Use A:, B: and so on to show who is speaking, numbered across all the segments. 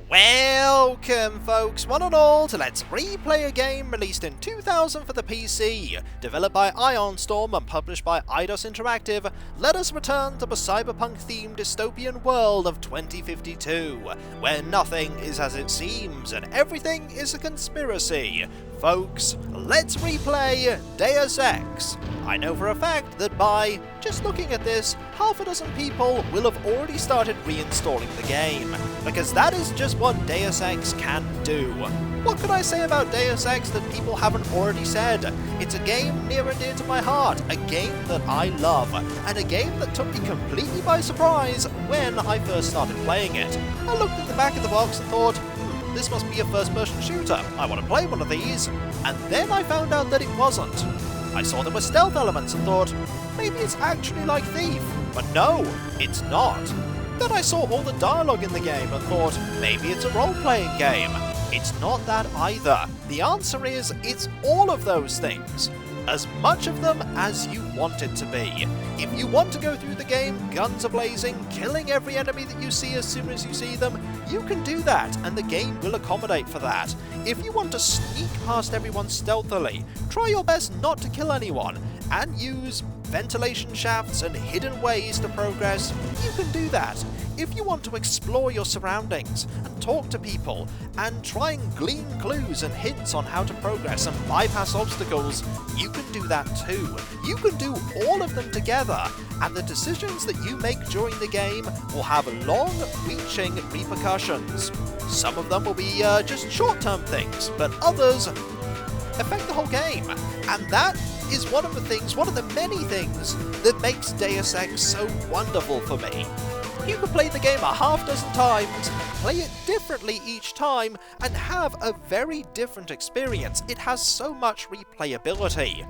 A: Welcome folks, one and all, to Let's Replay a game released in 2000 for the PC. Developed by Ironstorm and published by Eidos Interactive, let us return to the cyberpunk-themed dystopian world of 2052, where nothing is as it seems and everything is a conspiracy. Folks, let's replay Deus Ex. I know for a fact that by just looking at this, half a dozen people will have already started reinstalling the game, because that is just what Deus Ex can do. What could I say about Deus Ex that people haven't already said? It's a game near and dear to my heart, a game that I love, and a game that took me completely by surprise when I first started playing it. I looked at the back of the box and thought, this must be a first-person shooter, I want to play one of these, and then I found out that it wasn't. I saw there were stealth elements and thought, maybe it's actually like Thief, but no, it's not. Then I saw all the dialogue in the game and thought, maybe it's a role-playing game. It's not that either. The answer is, it's all of those things. As much of them as you want it to be. If you want to go through the game, guns a-blazing, killing every enemy that you see as soon as you see them, you can do that, and the game will accommodate for that. If you want to sneak past everyone stealthily, try your best not to kill anyone, and use ventilation shafts and hidden ways to progress, you can do that. If you want to explore your surroundings and talk to people and try and glean clues and hints on how to progress and bypass obstacles, you can do that too. You can do all of them together, and the decisions that you make during the game will have long-reaching repercussions. Some of them will be just short-term things, but others affect the whole game, and that is one of the many things that makes Deus Ex so wonderful for me. You can play the game a half dozen times, play it differently each time, and have a very different experience. It has so much replayability.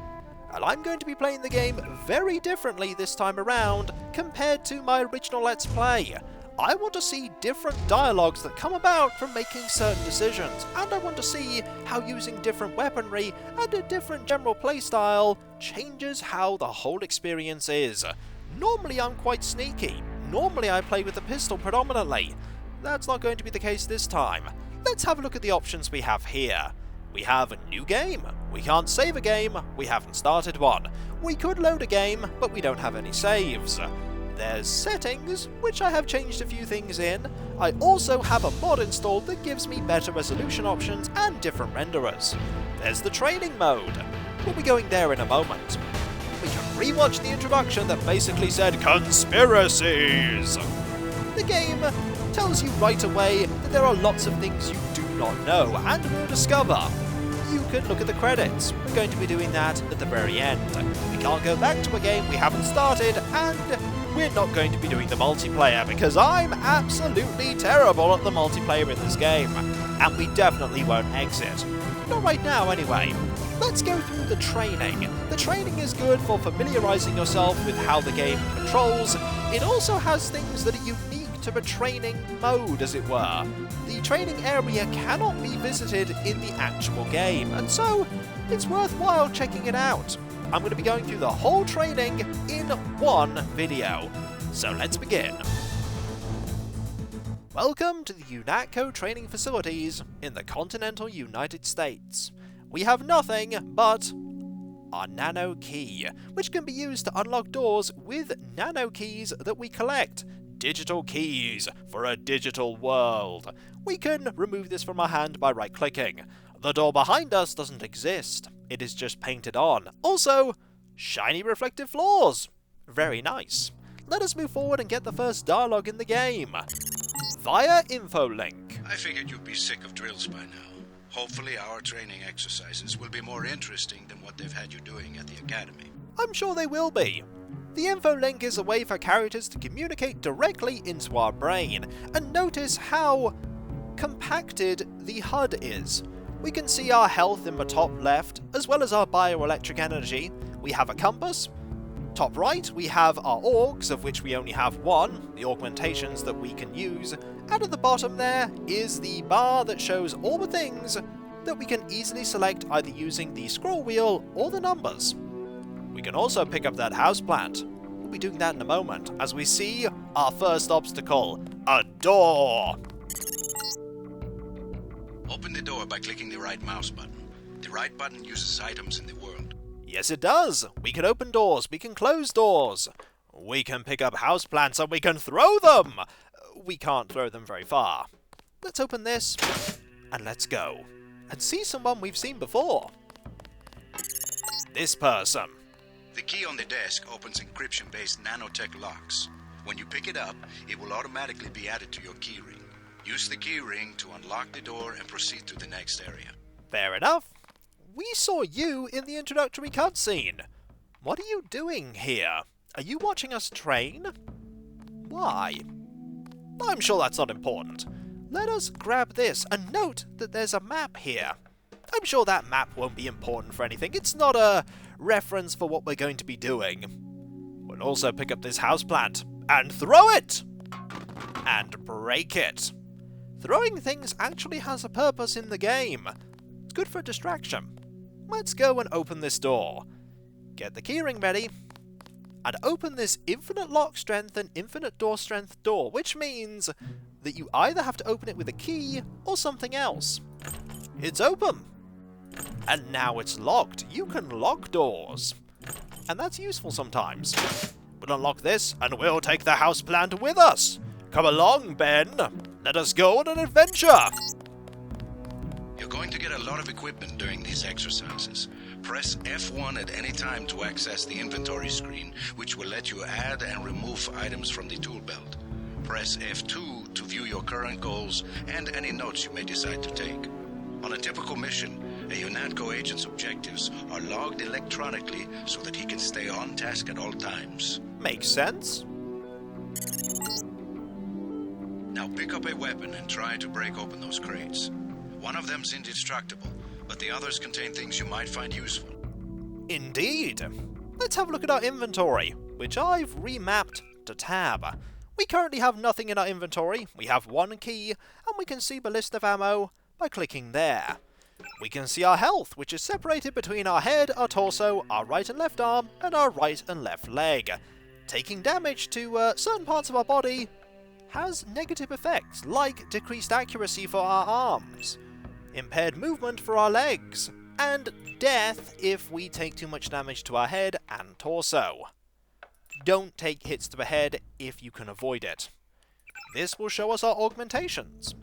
A: And I'm going to be playing the game very differently this time around compared to my original Let's Play. I want to see different dialogues that come about from making certain decisions, and I want to see how using different weaponry and a different general playstyle changes how the whole experience is. Normally I'm quite sneaky. Normally I play with a pistol predominantly. That's not going to be the case this time. Let's have a look at the options we have here. We have a new game. We can't save a game. We haven't started one. We could load a game, but we don't have any saves. There's settings, which I have changed a few things in. I also have a mod installed that gives me better resolution options and different renderers. There's the training mode. We'll be going there in a moment. We can rewatch the introduction that basically said conspiracies. The game tells you right away that there are lots of things you do not know and will discover. You can look at the credits. We're going to be doing that at the very end. We can't go back to a game we haven't started, and we're not going to be doing the multiplayer because I'm absolutely terrible at the multiplayer in this game, and we definitely won't exit. Not right now anyway. Let's go through the training. The training is good for familiarising yourself with how the game controls. It also has things that are unique to the training mode, as it were. The training area cannot be visited in the actual game, and so it's worthwhile checking it out. I'm going to be going through the whole training in one video. So let's begin. Welcome to the UNATCO training facilities in the continental United States. We have nothing but our nano key, which can be used to unlock doors with nano keys that we collect. Digital keys for a digital world. We can remove this from our hand by right-clicking. The door behind us doesn't exist. It is just painted on. Also, shiny reflective floors. Very nice. Let us move forward and get the first dialogue in the game. Via info link.
B: I figured you'd be sick of drills by now. Hopefully our training exercises will be more interesting than what they've had you doing at the academy.
A: I'm sure they will be. The info link is a way for characters to communicate directly into our brain, and notice how compacted the HUD is. We can see our health in the top left, as well as our bioelectric energy. We have a compass. Top right, we have our orgs, of which we only have one, the augmentations that we can use, and at the bottom there is the bar that shows all the things that we can easily select either using the scroll wheel or the numbers. We can also pick up that houseplant. We'll be doing that in a moment, as we see our first obstacle, a door.
B: the door by clicking the right mouse button. The right button uses items in the world.
A: Yes, it does. We can open doors, we can close doors. We can pick up houseplants and we can throw them. We can't throw them very far. Let's open this and let's go. And see someone we've seen before. This person.
B: The key on the desk opens encryption-based nanotech locks. When you pick it up, it will automatically be added to your keyring. Use the keyring to unlock the door and proceed to the next area.
A: Fair enough. We saw you in the introductory cutscene. What are you doing here? Are you watching us train? Why? I'm sure that's not important. Let us grab this and note that there's a map here. I'm sure that map won't be important for anything. It's not a reference for what we're going to be doing. We'll also pick up this houseplant and throw it! And break it. Throwing things actually has a purpose in the game. It's good for a distraction. Let's go and open this door. Get the keyring ready. And open this infinite lock strength and infinite door strength door, which means that you either have to open it with a key or something else. It's open! And now it's locked. You can lock doors. And that's useful sometimes. We'll unlock this and we'll take the houseplant with us. Come along, Ben. Let us go on an adventure.
B: You're going to get a lot of equipment during these exercises. Press F1 at any time to access the inventory screen, which will let you add and remove items from the tool belt. Press F2 to view your current goals and any notes you may decide to take. On a typical mission, a UNATCO agent's objectives are logged electronically so that he can stay on task at all times.
A: Makes sense.
B: Now pick up a weapon and try to break open those crates. One of them's indestructible, but the others contain things you might find useful.
A: Indeed. Let's have a look at our inventory, which I've remapped to tab. We currently have nothing in our inventory. We have one key, and we can see the list of ammo by clicking there. We can see our health, which is separated between our head, our torso, our right and left arm, and our right and left leg. Taking damage to certain parts of our body has negative effects, like decreased accuracy for our arms, impaired movement for our legs, and death if we take too much damage to our head and torso. Don't take hits to the head if you can avoid it. This will show us our augmentations.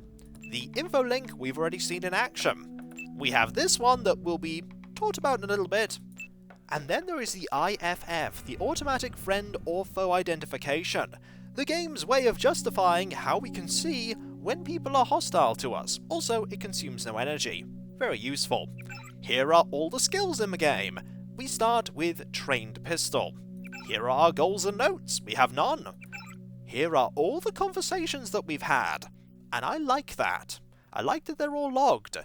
A: The info link we've already seen in action. We have this one that will be taught about in a little bit. And then there is the IFF, the Automatic Friend or Foe Identification, the game's way of justifying how we can see when people are hostile to us. Also, it consumes no energy. Very useful. Here are all the skills in the game. We start with Trained Pistol. Here are our goals and notes. We have none. Here are all the conversations that we've had. And I like that. I like that they're all logged.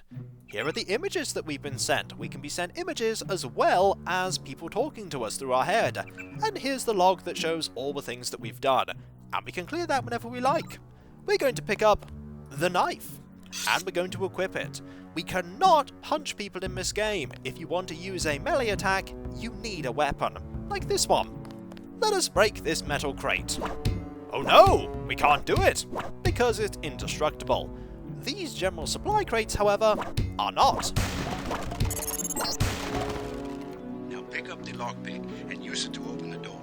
A: Here are the images that we've been sent. We can be sent images as well as people talking to us through our head. And here's the log that shows all the things that we've done. And we can clear that whenever we like. We're going to pick up the knife. And we're going to equip it. We cannot punch people in this game. If you want to use a melee attack, you need a weapon. Like this one. Let us break this metal crate. Oh no! We can't do it! Because it's indestructible. These general supply crates, however, are not.
B: Now pick up the lockpick and use it to open the door.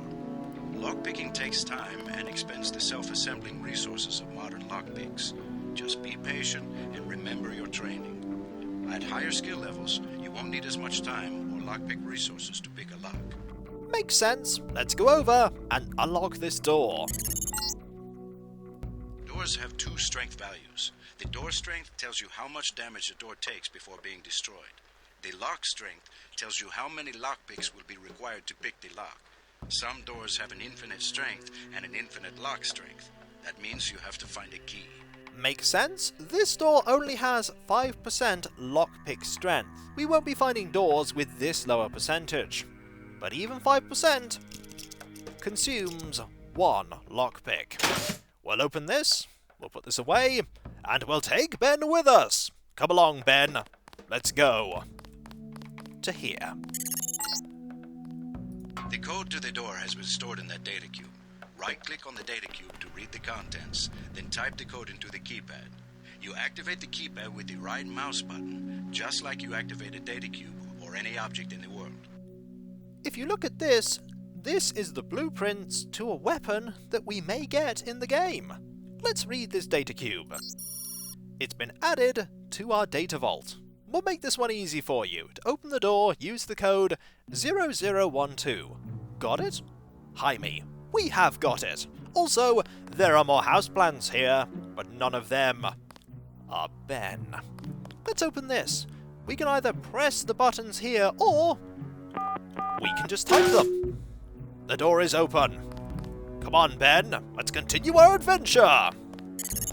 B: Lockpicking takes time and expends the self-assembling resources of modern lockpicks. Just be patient and remember your training. At higher skill levels, you won't need as much time or lockpick resources to pick a lock.
A: Makes sense. Let's go over and unlock this door.
B: Doors have two strength values. The door strength tells you how much damage the door takes before being destroyed. The lock strength tells you how many lockpicks will be required to pick the lock. Some doors have an infinite strength and an infinite lock strength. That means you have to find a key.
A: Makes sense. This door only has 5% lockpick strength. We won't be finding doors with this lower percentage. But even 5% consumes one lockpick. We'll open this, we'll put this away, and we'll take Ben with us. Come along, Ben. Let's go. To here.
B: The code to the door has been stored in that data cube. Right-click on the data cube to read the contents, then type the code into the keypad. You activate the keypad with the right mouse button, just like you activate a data cube or any object in the world.
A: If you look at this, this is the blueprints to a weapon that we may get in the game. Let's read this data cube. It's been added to our data vault. We'll make this one easy for you. To open the door, use the code 0012. Got it? Hi me. We have got it. Also, there are more houseplants here, but none of them are Ben. Let's open this. We can either press the buttons here, or we can just type them. The door is open. Come on, Ben. Let's continue our adventure.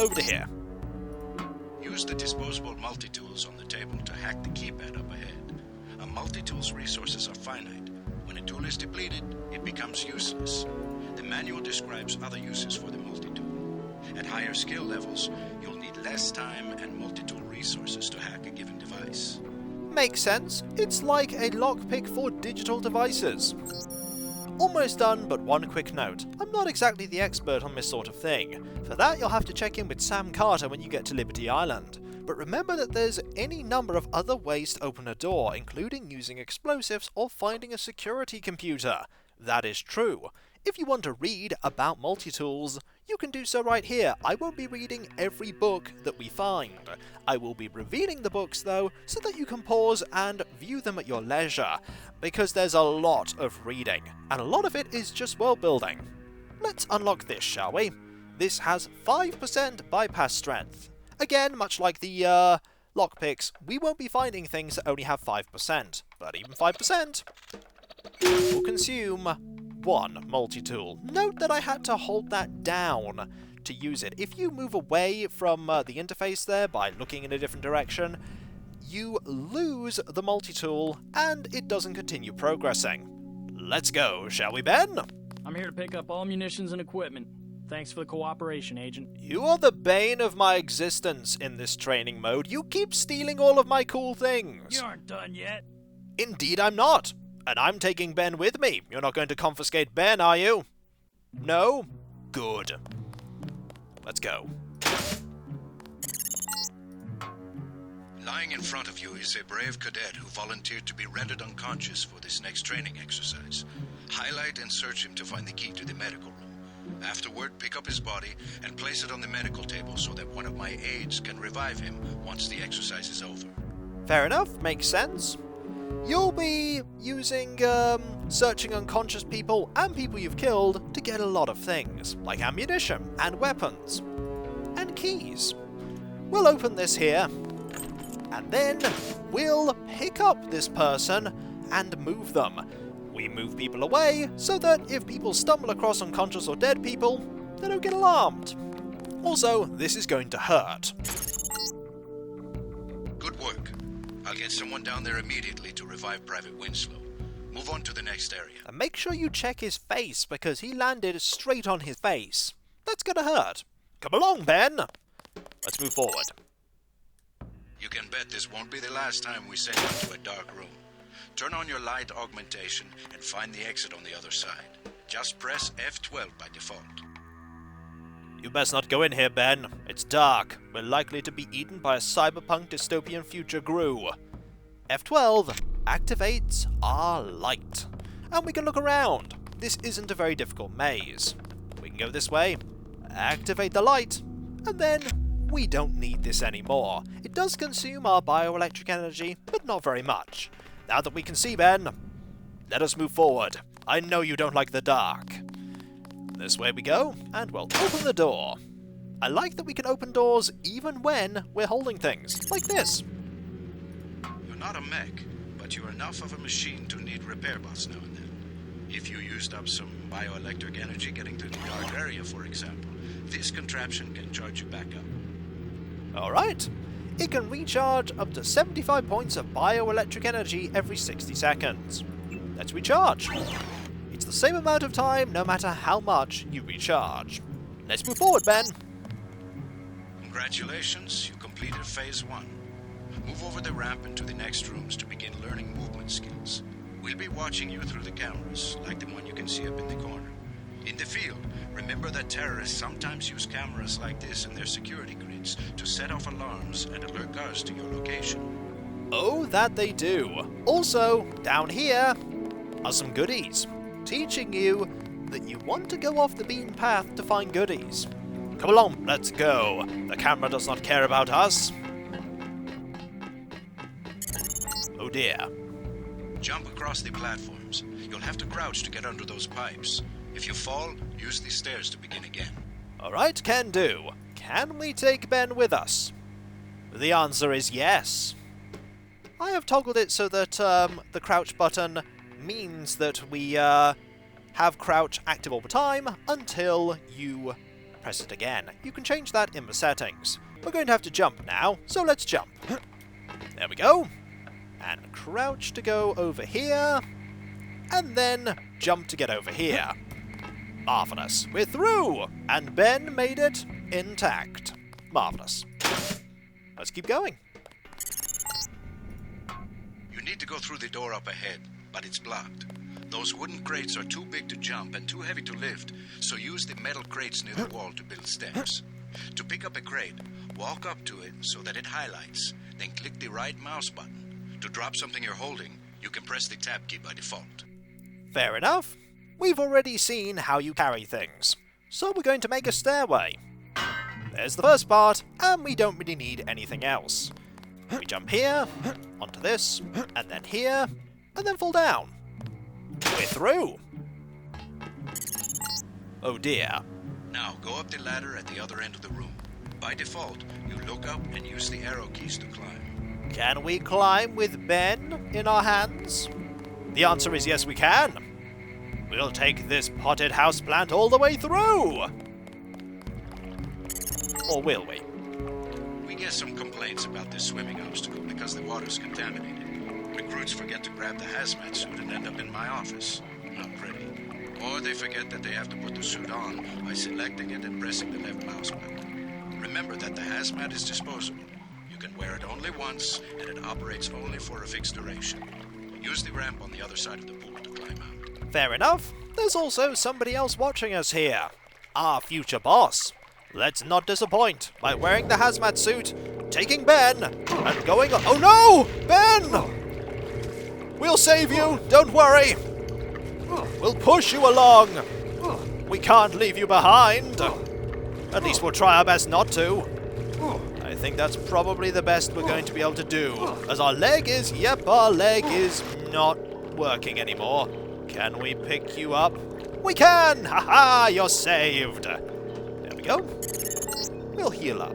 A: Over to here.
B: Use the disposable multi-tools on the table to hack the keypad up ahead. A multi-tool's resources are finite. When a tool is depleted, it becomes useless. The manual describes other uses for the multi-tool. At higher skill levels, you'll need less time and multi-tool resources to hack a given device.
A: Makes sense. It's like a lockpick for digital devices. Almost done, but one quick note. I'm not exactly the expert on this sort of thing. For that, you'll have to check in with Sam Carter when you get to Liberty Island. But remember that there's any number of other ways to open a door, including using explosives or finding a security computer. That is true. If you want to read about multi-tools, you can do so right here. I won't be reading every book that we find. I will be revealing the books though, so that you can pause and view them at your leisure, because there's a lot of reading, and a lot of it is just world building. Let's unlock this, shall we? This has 5% bypass strength. Again, much like the lockpicks, we won't be finding things that only have 5%, but even 5% will consume one multi-tool. Note that I had to hold that down to use it. If you move away from the interface there by looking in a different direction, you lose the multi-tool and it doesn't continue progressing. Let's go, shall we, Ben?
C: I'm here to pick up all munitions and equipment. Thanks for the cooperation, Agent.
A: You are the bane of my existence in this training mode. You keep stealing all of my cool things.
C: You aren't done yet.
A: Indeed I'm not. And I'm taking Ben with me. You're not going to confiscate Ben, are you? No? Good. Let's go.
B: Lying in front of you is a brave cadet who volunteered to be rendered unconscious for this next training exercise. Highlight and search him to find the key to the medical room. Afterward, pick up his body and place it on the medical table so that one of my aides can revive him once the exercise is over.
A: Fair enough, makes sense. You'll be using, searching unconscious people and people you've killed to get a lot of things, like ammunition and weapons and keys. We'll open this here, and then we'll pick up this person and move them. We move people away so that if people stumble across unconscious or dead people, they don't get alarmed. Also, this is going to hurt.
B: Good work. I'll get someone down there immediately to revive Private Winslow. Move on to the next area.
A: And make sure you check his face, because he landed straight on his face. That's gonna hurt. Come along, Ben! Let's move forward.
B: You can bet this won't be the last time we send you to a dark room. Turn on your light augmentation and find the exit on the other side. Just press F12 by default.
A: You best not go in here, Ben. It's dark. We're likely to be eaten by a cyberpunk dystopian future Gru. F12 activates our light. And we can look around. This isn't a very difficult maze. We can go this way, activate the light, and then we don't need this anymore. It does consume our bioelectric energy, but not very much. Now that we can see, Ben, let us move forward. I know you don't like the dark. This way we go, and we'll open the door. I like that we can open doors even when we're holding things, like this.
B: You're not a mech, but you're enough of a machine to need repair bots now and then. If you used up some bioelectric energy getting to the dark area, for example, this contraption can charge you back up.
A: Alright. It can recharge up to 75 points of bioelectric energy every 60 seconds. Let's recharge. It's the same amount of time no matter how much you recharge. Let's move forward, Ben.
B: Congratulations, you completed Phase 1. Move over the ramp into the next rooms to begin learning movement skills. We'll be watching you through the cameras, like the one you can see up in the corner. In the field, Remember that terrorists sometimes use cameras like this in their security grids to set off alarms and alert guards to your location.
A: Oh, that they do. Also, down here are some goodies, teaching you that you want to go off the beaten path to find goodies. Come along, let's go. The camera does not care about us. Oh dear.
B: Jump across the platforms. You'll have to crouch to get under those pipes. If you fall, use these stairs to begin again.
A: Alright, can do. Can we take Ben with us? The answer is yes. I have toggled it so that the crouch button means that we have crouch active all the time until you press it again. You can change that in the settings. We're going to have to jump now, so let's jump. There we go. And crouch to go over here. And then jump to get over here. Marvellous. We're through! And Ben made it intact. Marvellous. Let's keep going.
B: You need to go through the door up ahead, but it's blocked. Those wooden crates are too big to jump and too heavy to lift, so use the metal crates near the wall to build steps. To pick up a crate, walk up to it so that it highlights, then click the right mouse button. To drop something you're holding, you can press the tab key by default.
A: Fair enough. We've already seen how you carry things, so we're going to make a stairway. There's the first part, and we don't really need anything else. We jump here, onto this, and then here, and then fall down. We're through. Oh dear.
B: Now, go up the ladder at the other end of the room. By default, you look up and use the arrow keys to climb.
A: Can we climb with Ben in our hands? The answer is yes, we can. We'll take this potted houseplant all the way through. Or will we?
B: We get some complaints about this swimming obstacle because the water's contaminated. Recruits forget to grab the hazmat suit and end up in my office. Not pretty. Or they forget that they have to put the suit on by selecting it and pressing the left mouse button. Remember that the hazmat is disposable. You can wear it only once, and it operates only for a fixed duration. Use the ramp on the other side of the pool to climb out.
A: Fair enough. There's also somebody else watching us here. Our future boss. Let's not disappoint by wearing the hazmat suit, taking Ben, and going... Oh no! Ben! We'll save you, don't worry. We'll push you along. We can't leave you behind. At least we'll try our best not to. I think that's probably the best we're going to be able to do. As our leg is not working anymore. Can we pick you up? We can! Haha, you're saved. There we go. We'll heal up.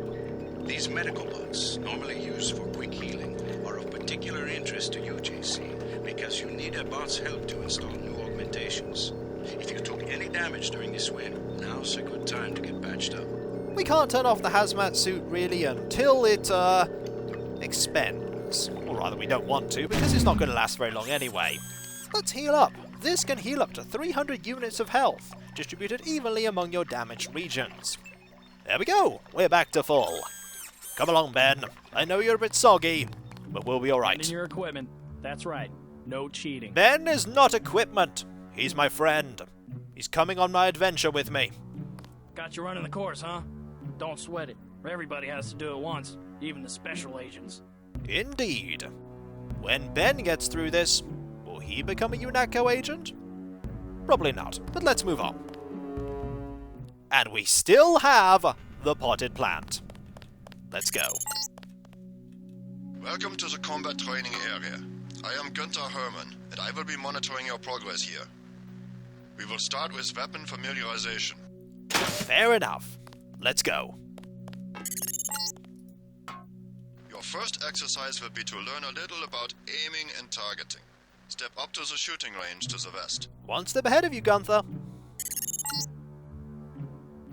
B: These medical bots, normally used for quick healing, are of particular interest to you, JC, because you need a bot's help to install new augmentations. If you took any damage during the swim, now's a good time to get patched up.
A: We can't turn off the hazmat suit really until it expends. Or rather, we don't want to, because it's not going to last very long anyway. Let's heal up. This can heal up to 300 units of health, distributed evenly among your damaged regions. There we go. We're back to full. Come along, Ben. I know you're a bit soggy, but we'll be alright.
C: In your equipment. That's right. No cheating.
A: Ben is not equipment. He's my friend. He's coming on my adventure with me.
C: Got you running the course, huh? Don't sweat it. Everybody has to do it once, even the special agents.
A: Indeed. When Ben gets through this, will he become a UNATCO agent? Probably not, but let's move on. And we still have the potted plant. Let's go.
D: Welcome to the combat training area. I am Günther Hermann, and I will be monitoring your progress here. We will start with weapon familiarization.
A: Fair enough. Let's go.
D: Your first exercise will be to learn a little about aiming and targeting. Step up to the shooting range to the west.
A: One step ahead of you, Gunther.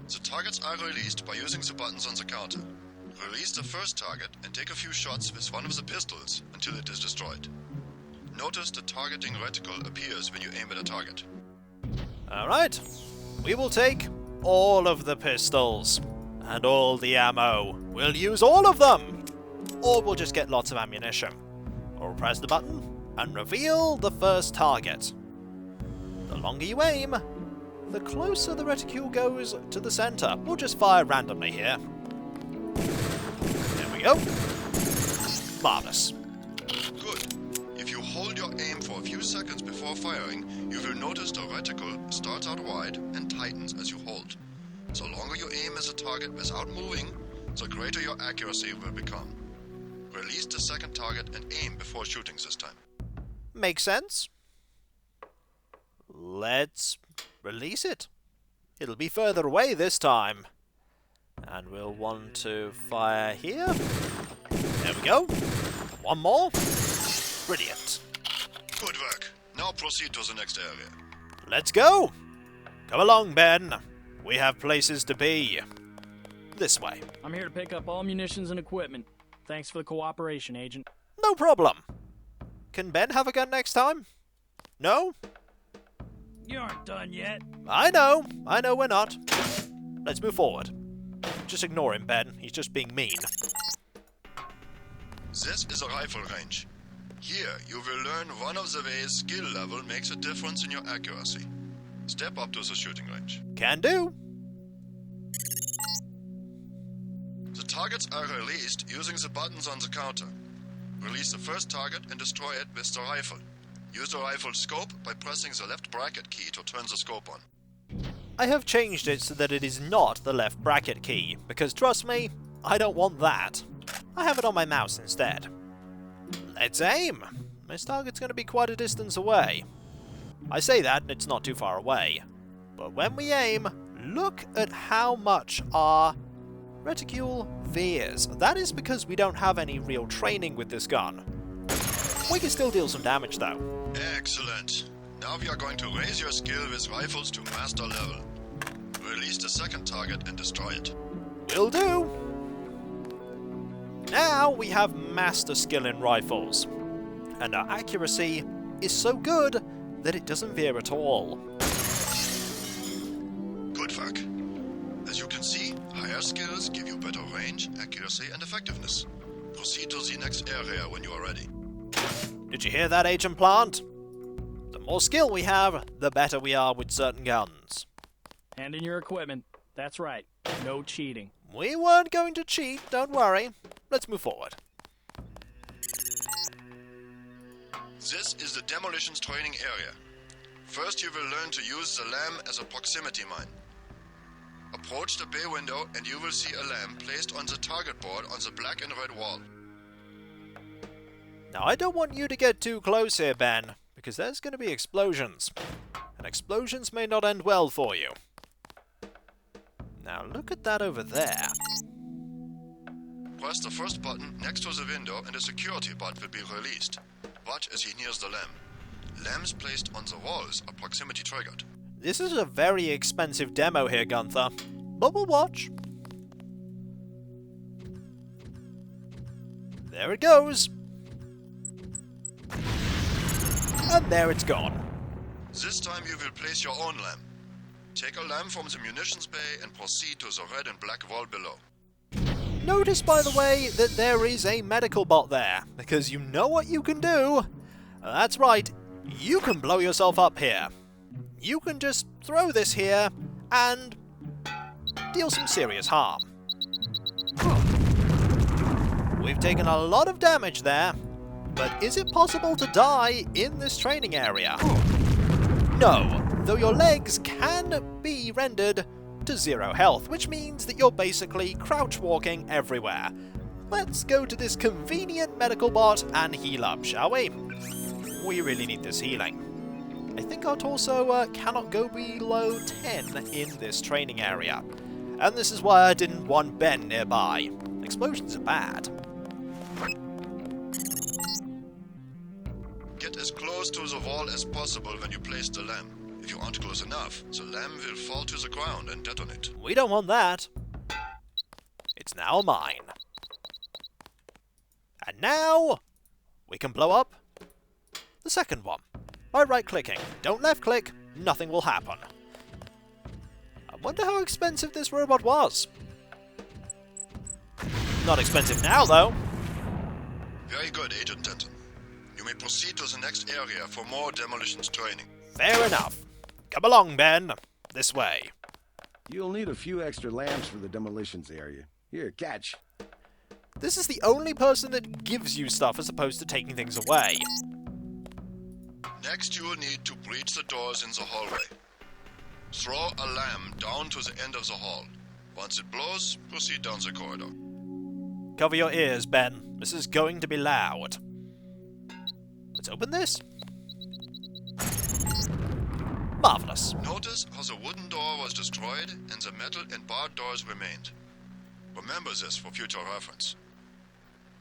D: The targets are released by using the buttons on the counter. Release the first target and take a few shots with one of the pistols until it is destroyed. Notice the targeting reticle appears when you aim at a target.
A: Alright. We will take all of the pistols and all the ammo. We'll use all of them! Or we'll just get lots of ammunition. Or press the button and reveal the first target. The longer you aim, the closer the reticule goes to the center. We'll just fire randomly here. There we go. Marvelous.
D: Good. If you hold your aim for a few seconds before firing, you will notice the reticle starts out wide and tightens as you hold. The longer you aim as a target without moving, the greater your accuracy will become. Release the second target and aim before shooting this time.
A: Makes sense. Let's release it. It'll be further away this time. And we'll want to fire here. There we go. One more. Brilliant.
D: Good work. Now proceed to the next area.
A: Let's go. Come along, Ben. We have places to be. This way.
C: I'm here to pick up all munitions and equipment. Thanks for the cooperation, Agent.
A: No problem. Can Ben have a gun next time? No?
C: You aren't done yet.
A: I know we're not. Let's move forward. Just ignore him, Ben. He's just being mean.
D: This is a rifle range. Here, you will learn one of the ways skill level makes a difference in your accuracy. Step up to the shooting range.
A: Can do.
D: The targets are released using the buttons on the counter. Release the first target and destroy it with the rifle. Use the rifle scope by pressing the left bracket key to turn the scope on.
A: I have changed it so that it is not the left bracket key, because trust me, I don't want that. I have it on my mouse instead. Let's aim! This target's going to be quite a distance away. I say that, and it's not too far away. But when we aim, look at how much our reticule veers. That is because we don't have any real training with this gun. We can still deal some damage though.
D: Excellent. Now we are going to raise your skill with rifles to master level. Release the second target and destroy it.
A: Will do! Now we have master skill in rifles. And our accuracy is so good that it doesn't veer at all.
D: Good work. As you can see, higher skills give you better range, accuracy, and effectiveness. Proceed to the next area when you are ready.
A: Did you hear that, Agent Plant? The more skill we have, the better we are with certain guns.
C: Hand in your equipment. That's right. No cheating.
A: We weren't going to cheat, don't worry. Let's move forward.
D: This is the Demolitions training area. First you will learn to use the lamp as a proximity mine. Approach the bay window and you will see a lamp placed on the target board on the black and red wall.
A: Now I don't want you to get too close here, Ben, because there's going to be explosions. And explosions may not end well for you. Now look at that over there.
D: Press the first button next to the window and a security bot will be released. Watch as he nears the lamp. Lamps placed on the walls are proximity triggered.
A: This is a very expensive demo here, Gunther. But we'll watch. There it goes. And there it's gone.
D: This time you will place your own lamp. Take a lamp from the munitions bay and proceed to the red and black wall below.
A: Notice, by the way, that there is a medical bot there, because you know what you can do. That's right, you can blow yourself up here. You can just throw this here and deal some serious harm. We've taken a lot of damage there, but is it possible to die in this training area? No, though your legs can be rendered to 0 health, which means that you're basically crouch walking everywhere. Let's go to this convenient medical bot and heal up, shall we? We really need this healing. I think our torso cannot go below 10 in this training area. And this is why I didn't want Ben nearby. Explosions are bad.
D: Get as close to the wall as possible when you place the lamp. If you aren't close enough, the lamp will fall to the ground and detonate.
A: We don't want that. It's now mine. And now we can blow up the second one by right-clicking. Don't left-click, nothing will happen. I wonder how expensive this robot was. Not expensive now, though.
D: Very good, Agent Denton. You may proceed to the next area for more demolitions training.
A: Fair enough. Come along, Ben. This way.
E: You'll need a few extra lamps for the demolitions area. Here, catch.
A: This is the only person that gives you stuff as opposed to taking things away.
D: Next, you will need to breach the doors in the hallway. Throw a lamp down to the end of the hall. Once it blows, proceed down the corridor.
A: Cover your ears, Ben. This is going to be loud. Let's open this. Marvelous.
D: Notice how the wooden door was destroyed and the metal and barred doors remained. Remember this for future reference.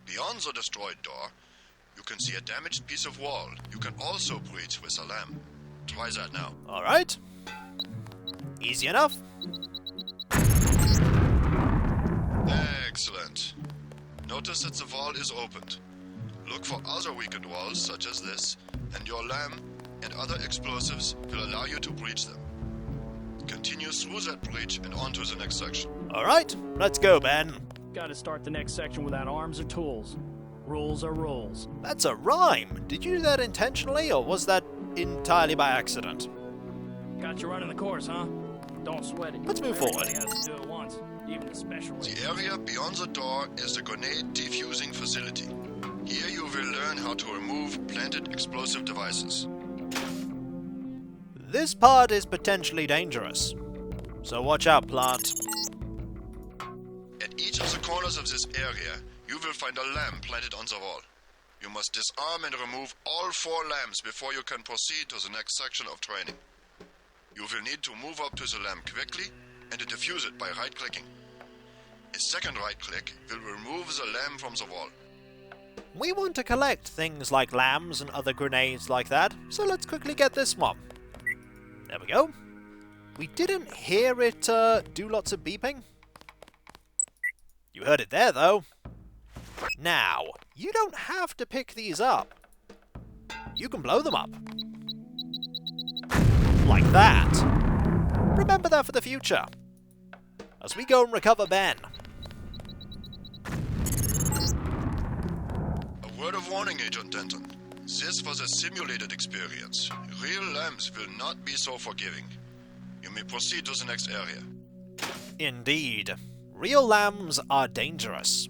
D: Beyond the destroyed door, you can see a damaged piece of wall you can also breach with a lamp. Try that now.
A: Alright. Easy enough.
D: Excellent. Notice that the wall is opened. Look for other weakened walls such as this, and your lamp and other explosives will allow you to breach them. Continue through that breach and on to the next section.
A: Alright, let's go, Ben.
C: Gotta start the next section without arms or tools. Rules are rules.
A: That's a rhyme. Did you do that intentionally, or was that entirely by accident?
C: Got you running the course, huh? Don't sweat it.
A: Let's move forward.
C: Everybody has to do it once, even the special agents.
D: The area beyond the door is the grenade defusing facility. Here you will learn how to remove planted explosive devices.
A: This part is potentially dangerous, so watch out, plant.
D: At each of the corners of this area, you will find a lamp planted on the wall. You must disarm and remove all 4 lamps before you can proceed to the next section of training. You will need to move up to the lamp quickly and to defuse it by right-clicking. A second right-click will remove the lamp from the wall.
A: We want to collect things like lambs and other grenades like that, so let's quickly get this one. There we go. We didn't hear it do lots of beeping. You heard it there, though. Now, you don't have to pick these up. You can blow them up. Like that. Remember that for the future. As we go and recover Ben.
D: A word of warning, Agent Denton. This was a simulated experience. Real lamps will not be so forgiving. You may proceed to the next area.
A: Indeed. Real lambs are dangerous.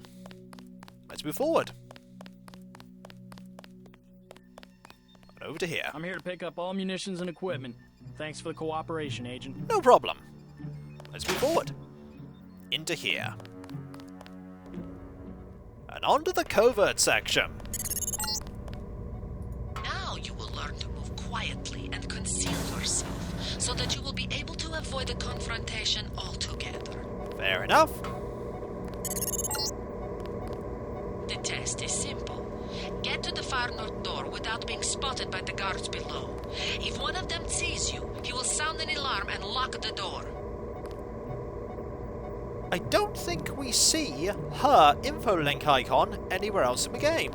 A: Let's move forward. And over to here.
C: I'm here to pick up all munitions and equipment. Thanks for the cooperation, Agent.
A: No problem. Let's move forward. Into here. And on to the covert section.
F: Now you will learn to move quietly and conceal yourself, so that you will be able to avoid a confrontation altogether.
A: Fair enough.
F: The test is simple. Get to the far north door without being spotted by the guards below. If one of them sees you, he will sound an alarm and lock the door.
A: I don't think we see her infolink icon anywhere else in the game.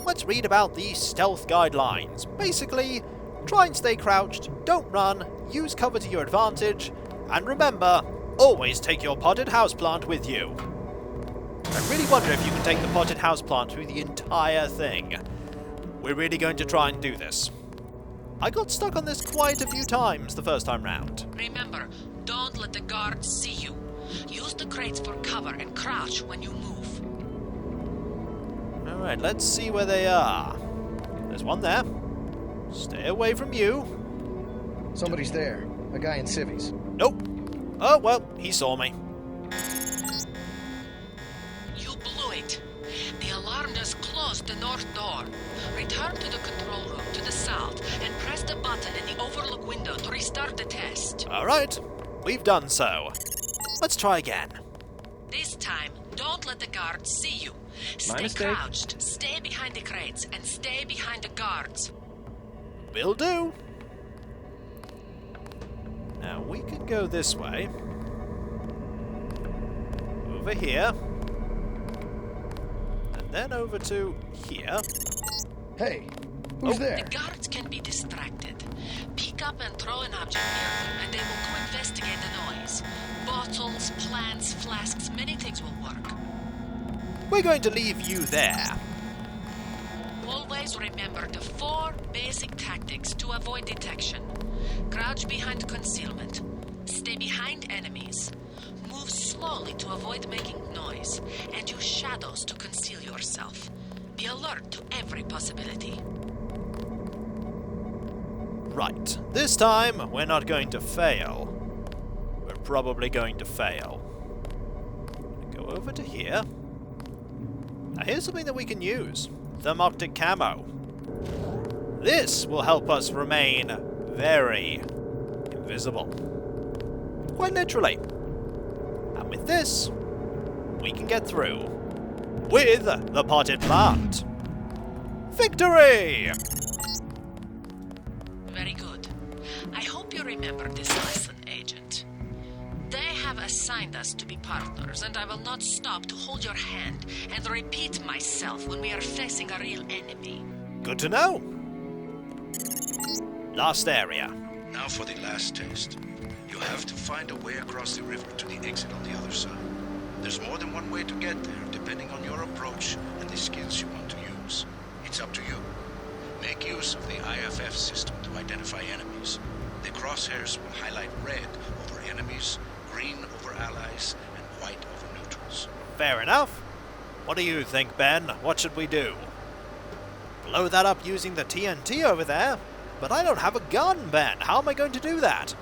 A: Let's read about the stealth guidelines. Basically, try and stay crouched, don't run, use cover to your advantage, and remember, always take your potted houseplant with you. I really wonder if you can take the potted houseplant through the entire thing. We're really going to try and do this. I got stuck on this quite a few times the first time round.
F: Remember, don't let the guards see you. Use the crates for cover and crouch when you move.
A: Alright, let's see where they are. There's one there. Stay away from you.
G: Somebody's there. A guy in civvies.
A: Nope. Oh, well, he saw me.
F: You blew it. The alarm just closed the north door. Return to the control room to the south and press the button in the overlook window to restart the test.
A: Alright, we've done so. Let's try again.
F: This time, don't let the guards see you. Stay
G: mistake.
F: crouched, stay behind the crates, and stay behind the guards.
A: Will do. Now we can go this way. Over here. And then over to here.
G: Hey, who's there?
F: The guards can be distracted. Pick up and throw an object near them, and they will go investigate the noise. Bottles, plants, flasks, many things will work.
A: We're going to leave you there.
F: Always remember the 4 basic tactics to avoid detection. Crouch behind concealment. Stay behind enemies. Move slowly to avoid making noise, and use shadows to conceal yourself. Be alert to every possibility.
A: Right, this time we're not going to fail. We're probably going to fail. Go over to here. Now here's something that we can use. Thermoptic camo. This will help us remain very invisible. Quite literally. And with this, we can get through. With the potted plant. Victory!
F: Very good. I hope you remember this lesson, Agent. They have assigned us to be partners, and I will not stop to hold your hand and repeat myself when we are facing a real enemy.
A: Good to know. Last area.
B: Now for the last test. You have to find a way across the river to the exit on the other side. There's more than one way to get there, depending on your approach and the skills you want to use. It's up to you. Make use of the IFF system to identify enemies. The crosshairs will highlight red over enemies, green over allies, and white over neutrals.
A: Fair enough. What do you think, Ben? What should we do? Blow that up using the TNT over there? But I don't have a gun, Ben. How am I going to do that?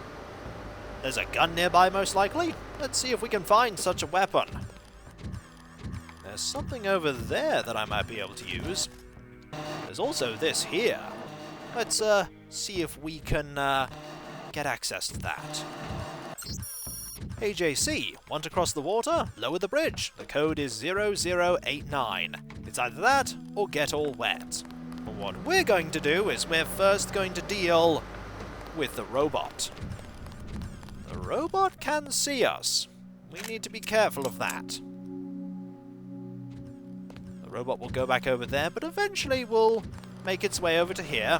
A: There's a gun nearby, most likely. Let's see if we can find such a weapon. There's something over there that I might be able to use. There's also this here. Let's see if we can get access to that. AJC, want to cross the water? Lower the bridge. The code is 0089. It's either that or get all wet. But what we're going to do is we're first going to deal with the robot. The robot can see us. We need to be careful of that. The robot will go back over there, but eventually will make its way over to here.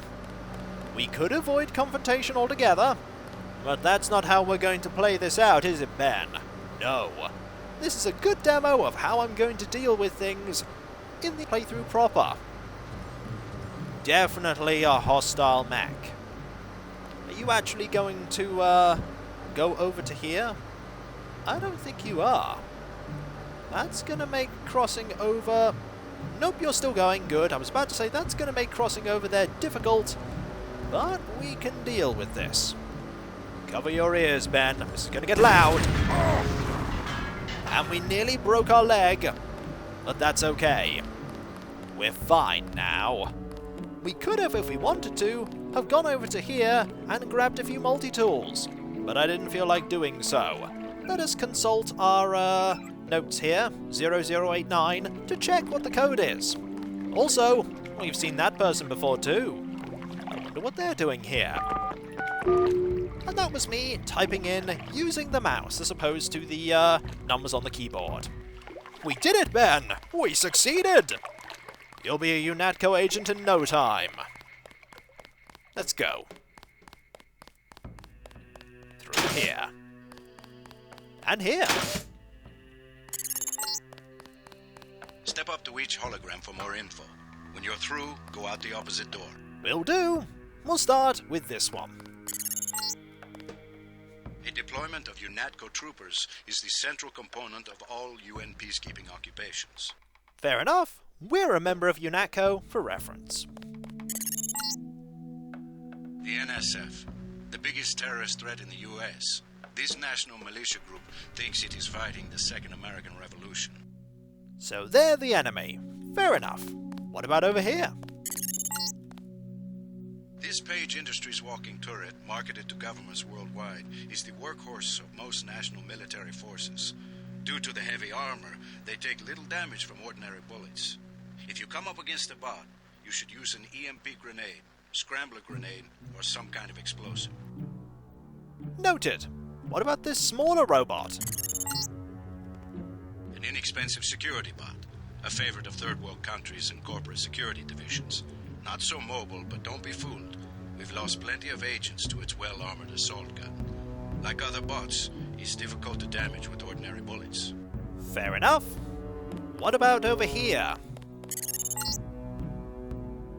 A: We could avoid confrontation altogether, but that's not how we're going to play this out, is it, Ben? No. This is a good demo of how I'm going to deal with things in the playthrough proper. Definitely a hostile mech. Are you actually going to go over to here? I don't think you are. That's going to make crossing over... Nope, you're still going. Good. I was about to say that's going to make crossing over there difficult, but we can deal with this. Cover your ears, Ben. This is going to get loud. And we nearly broke our leg, but that's okay. We're fine now. We could have, if we wanted to, have gone over to here and grabbed a few multi-tools, but I didn't feel like doing so. Let us consult our notes here, 0089, to check what the code is. Also, we've seen that person before too. I wonder what they're doing here. And that was me typing in using the mouse as opposed to the numbers on the keyboard. We did it, Ben! We succeeded! You'll be a UNATCO agent in no time. Let's go. Through here. And here.
B: Step up to each hologram for more info. When you're through, go out the opposite door.
A: Will do. We'll start with this one.
B: A deployment of UNATCO troopers is the central component of all UN peacekeeping occupations.
A: Fair enough. We're a member of UNATCO for reference.
B: The NSF, the biggest terrorist threat in the US. This national militia group thinks it is fighting the Second American Revolution.
A: So they're the enemy. Fair enough. What about over here?
B: This Page Industries walking turret, marketed to governments worldwide, is the workhorse of most national military forces. Due to the heavy armor, they take little damage from ordinary bullets. If you come up against a bot, you should use an EMP grenade, scrambler grenade, or some kind of explosive.
A: Noted. What about this smaller robot?
B: An inexpensive security bot, a favorite of third world countries and corporate security divisions. Not so mobile, but don't be fooled. We've lost plenty of agents to its well-armored assault gun. Like other bots, it's difficult to damage with ordinary bullets.
A: Fair enough. What about over here?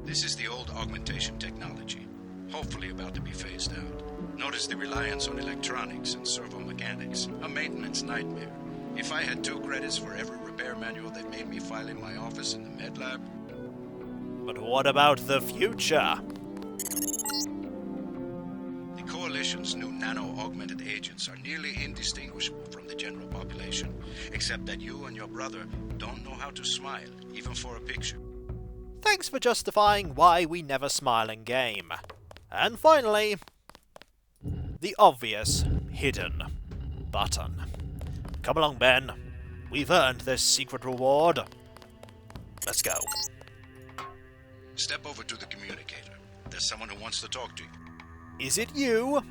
B: This is the old augmentation technology, hopefully about to be phased out. Notice the reliance on electronics and servo mechanics. A maintenance nightmare. If I had 2 credits for every repair manual that made me file in my office in the med lab.
A: But what about the future?
B: The Coalition's new nano-augmented agents are nearly indistinguishable from the general population, except that you and your brother don't know how to smile, even for a picture.
A: Thanks for justifying why we never smile in game. And finally, the obvious hidden button. Come along, Ben. We've earned this secret reward. Let's go.
B: Step over to the communicator. There's someone who wants to talk to you.
A: Is it you?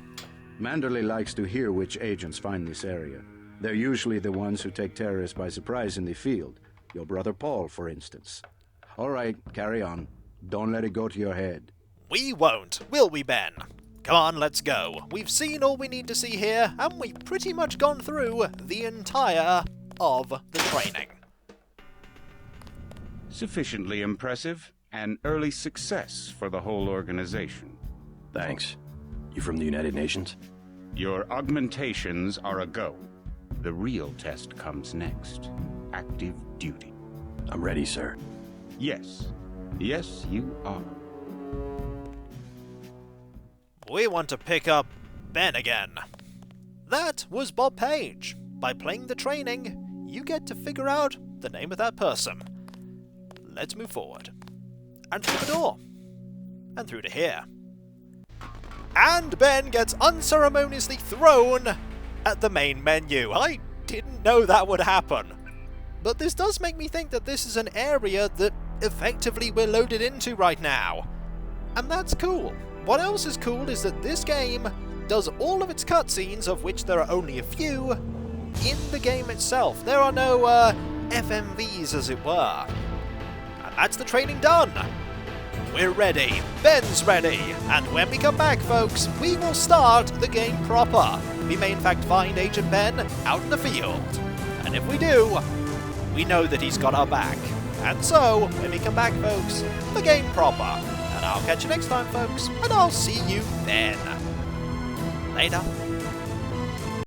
H: Manderley likes to hear which agents find this area. They're usually the ones who take terrorists by surprise in the field. Your brother Paul, for instance. All right, carry on. Don't let it go to your head.
A: We won't, will we, Ben? Come on, let's go. We've seen all we need to see here, and we've pretty much gone through the entire of the training.
I: Sufficiently impressive. An early success for the whole organization.
J: Thanks. You from the United Nations?
I: Your augmentations are a go. The real test comes next. Active duty.
J: I'm ready, sir.
I: Yes. Yes, you are.
A: We want to pick up Ben again. That was Bob Page. By playing the training, you get to figure out the name of that person. Let's move forward. And through the door. And through to here. And Ben gets unceremoniously thrown at the main menu. I didn't know that would happen. But this does make me think that this is an area that effectively we're loaded into right now. And that's cool. What else is cool is that this game does all of its cutscenes, of which there are only a few, in the game itself. There are no FMVs, as it were. And that's the training done. We're ready. Ben's ready. And when we come back, folks, we will start the game proper. We may in fact find Agent Ben out in the field. And if we do, we know that he's got our back. And so, when we come back, folks, the game proper. And I'll catch you next time, folks, and I'll see you then. Later.